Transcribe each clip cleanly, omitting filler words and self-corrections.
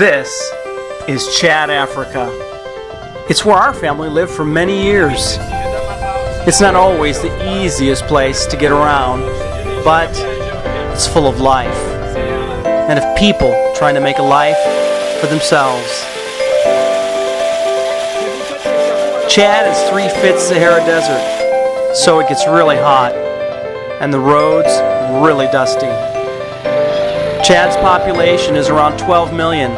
This is Chad, Africa. It's where our family lived for many years. It's not always the easiest place to get around, but it's full of life, and of people trying to make a life for themselves. Chad is 3/5 Sahara Desert, so it gets really hot, and the roads really dusty. Chad's population is around 12 million.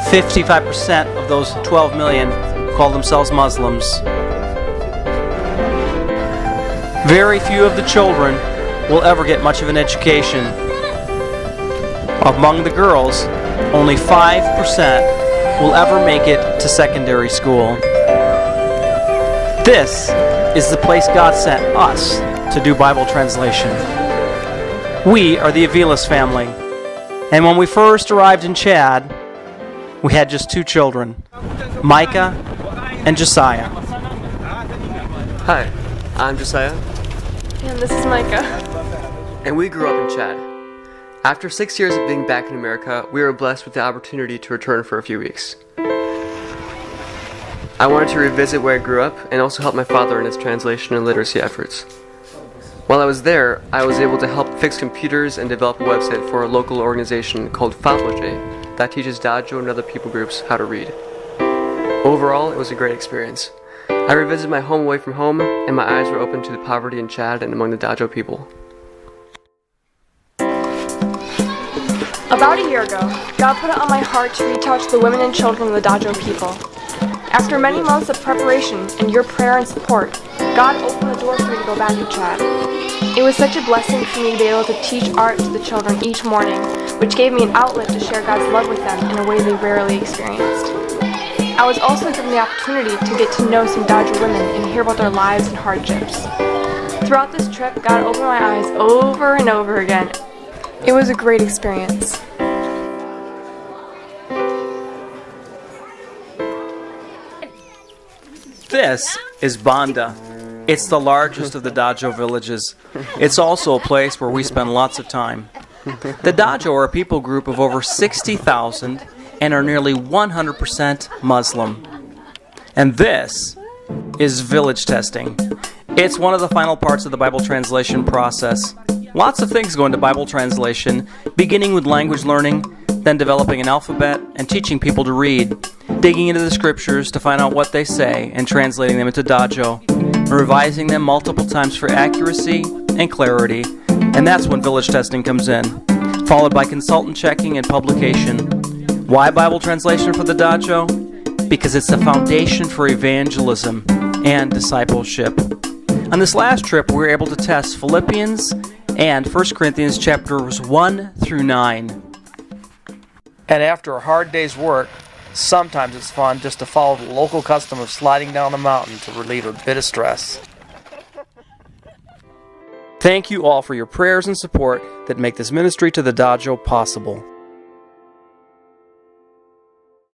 55% of those 12 million call themselves Muslims. Very few of the children will ever get much of an education. Among the girls, only 5% will ever make it to secondary school. This is the place God sent us to do Bible translation. We are the Aviles family, and when we first arrived in Chad, we had just 2 children, Micah and Josiah. Hi, I'm Josiah. And this is Micah. And we grew up in Chad. After 6 years of being back in America, we were blessed with the opportunity to return for a few weeks. I wanted to revisit where I grew up and also help my father in his translation and literacy efforts. While I was there, I was able to help fix computers and develop a website for a local organization called Aviles that teaches Dadjo and other people groups how to read. Overall, it was a great experience. I revisited my home away from home, and my eyes were open to the poverty in Chad and among the Dadjo people. About a year ago, God put it on my heart to reach out to the women and children of the Dadjo people. After many months of preparation and your prayer and support, God opened the door for me to go back to Chad. It was such a blessing for me to be able to teach art to the children each morning, which gave me an outlet to share God's love with them in a way they rarely experienced. I was also given the opportunity to get to know some Dadjo women and hear about their lives and hardships. Throughout this trip, God opened my eyes over and over again. It was a great experience. This is Banda. It's the largest of the Dadjo villages. It's also a place where we spend lots of time. The Dadjo are a people group of over 60,000 and are nearly 100% Muslim. And this is village testing. It's one of the final parts of the Bible translation process. Lots of things go into Bible translation, beginning with language learning, then developing an alphabet and teaching people to read, digging into the scriptures to find out what they say and translating them into Dadjo, and revising them multiple times for accuracy and clarity. And that's when village testing comes in, followed by consultant checking and publication. Why Bible translation for the Dadjo? Because it's the foundation for evangelism and discipleship. On this last trip, we were able to test Philippians and 1 Corinthians chapters 1 through 9. And after a hard day's work, sometimes it's fun just to follow the local custom of sliding down a mountain to relieve a bit of stress. Thank you all for your prayers and support that make this ministry to the Dadjo possible.